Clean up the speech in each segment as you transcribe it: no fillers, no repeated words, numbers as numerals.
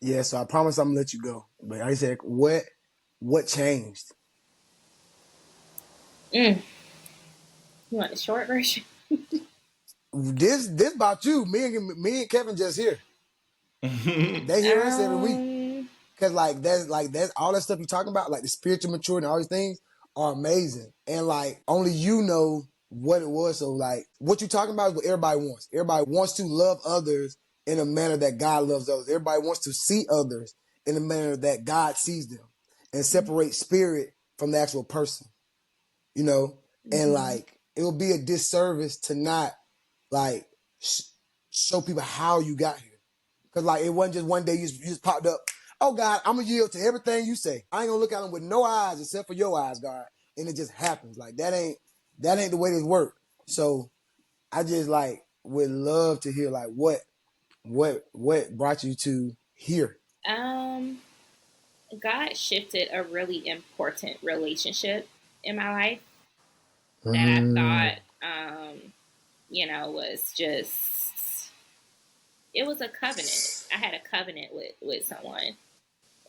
Yeah, so I promise I'm gonna let you go. But I said, what changed? Mm. You want the short version? This about you. Me and Kevin just here. They hear us every week. Um, Cause that's all that stuff you're talking about, like the spiritual maturity and all these things are amazing. And like only you know what it was. So like what you're talking about is what everybody wants. Everybody wants to love others in a manner that God loves others. Everybody wants to see others in a manner that God sees them and separate spirit from the actual person, you know? And mhm. like it will be a disservice to not like sh- show people how you got here. Cause like it wasn't just one day you just popped up. Oh God, I'm gonna yield to everything you say. I ain't gonna look at them with no eyes except for your eyes, God. And it just happens. Like that ain't the way this work. So I just like would love to hear like what brought you to here. um, God shifted a really important relationship in my life that I Mm. thought, was just, it was a covenant. I had a covenant with someone,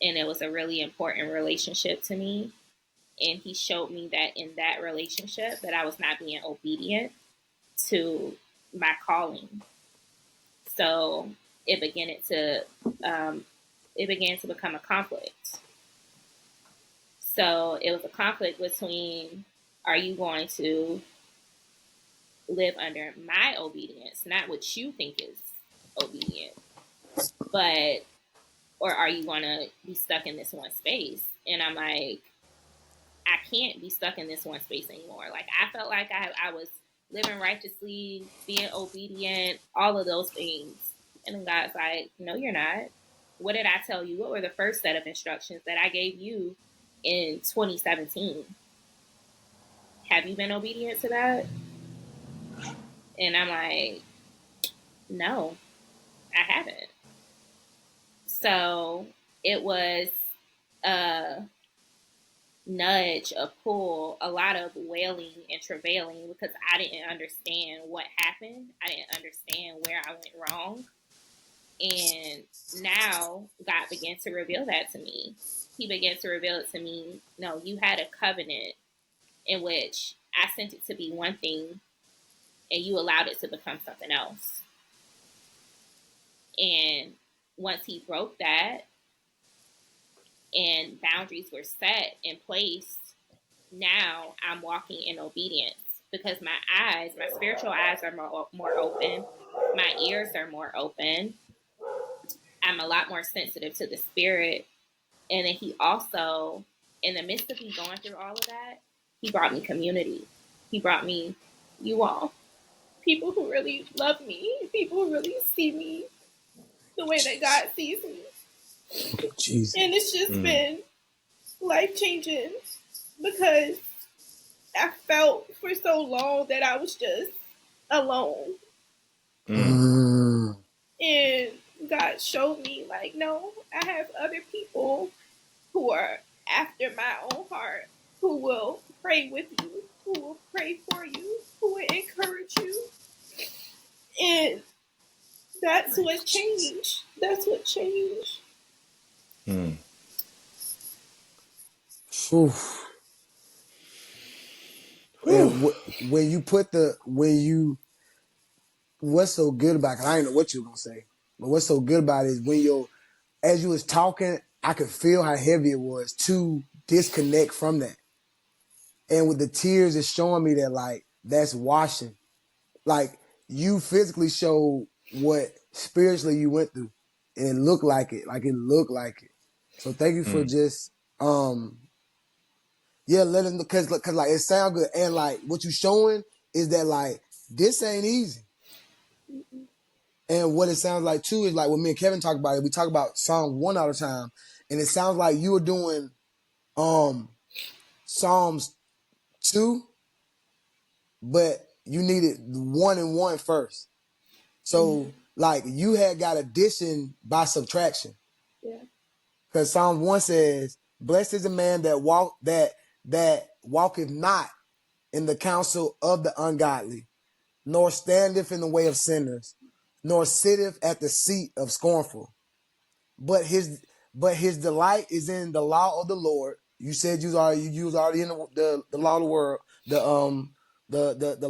and it was a really important relationship to me. And he showed me that in that relationship that I was not being obedient to my calling. So it began to um, it began to become a conflict. So it was a conflict between, are you going to live under my obedience, not what you think is obedient, but or are you going to be stuck in this one space? And I'm like, I can't be stuck in this one space anymore. Like I felt like I was living righteously, being obedient, all of those things. And then God's like, no, you're not. What did I tell you? What were the first set of instructions that I gave you in 2017? Have you been obedient to that? And I'm like, no, I haven't. So it was a nudge, a pull, a lot of wailing and travailing because I didn't understand what happened. I didn't understand where I went wrong. And now God began to reveal that to me. He began to reveal it to me. No, you had a covenant in which I sent it to be one thing and you allowed it to become something else. And once he broke that and boundaries were set in place, now I'm walking in obedience because my spiritual eyes are more open. My ears are more open. I'm a lot more sensitive to the spirit. And then he also, in the midst of me going through all of that, he brought me community. He brought me you all, people who really love me, people who really see me the way that God sees me. Jesus. And it's just been life changing because I felt for so long that I was just alone. Mm. And God showed me, like, no, I have other people who are after my own heart, who will pray with you, who will pray for you, who will encourage you. And that's Thank what you, Jesus. changed. That's what changed. Whew. And when you put the when you what's so good about it, 'cause I didn't know what you were gonna say, but what's so good about it is when you're as you was talking, I could feel how heavy it was to disconnect from that. And with the tears, it's showing me that like that's washing. Like you physically showed what spiritually you went through, and it looked like it. Like it looked like it. So thank you for just yeah, let him because like it sound good and like what you showing is that like this ain't easy. And what it sounds like too is like when me and Kevin talk about it, we talk about Psalm 1 all the time, and it sounds like you were doing um Psalms 2, but you needed 1 and 1 first. Mm-hmm. So like you had got addition by subtraction. Yeah. Because Psalm 1 says, blessed is the man that walketh not in the counsel of the ungodly, nor standeth in the way of sinners, nor sitteth at the seat of scornful. but his delight is in the law of the Lord. You said you was already in the law of the world, the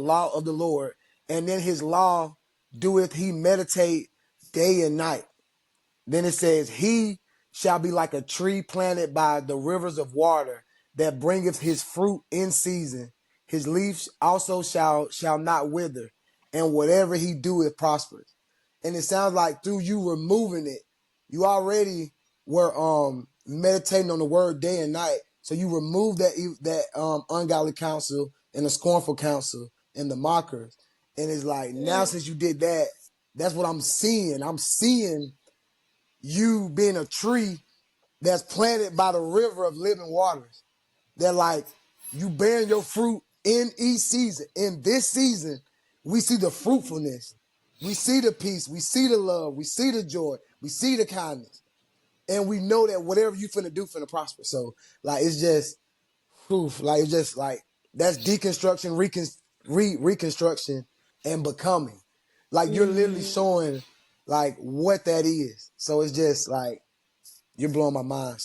law of the Lord, and then his law doeth he meditate day and night. Then it says, he shall be like a tree planted by the rivers of water that bringeth his fruit in season. His leaves also shall not wither, and whatever he doeth prospers. And it sounds like through you removing it, you already were meditating on the word day and night. So you remove that ungodly counsel and the scornful counsel and the mockers. And it's like now since you did that, that's what I'm seeing. I'm seeing you being a tree that's planted by the river of living waters. That like you bearing your fruit in each season. In this season, we see the fruitfulness. We see the peace. We see the love. We see the joy. We see the kindness. And we know that whatever you finna do finna prosper. So like it's just proof. Like it's just like that's deconstruction, reconstruction, and becoming. Like you're literally showing like what that is. So it's just like you're blowing my mind.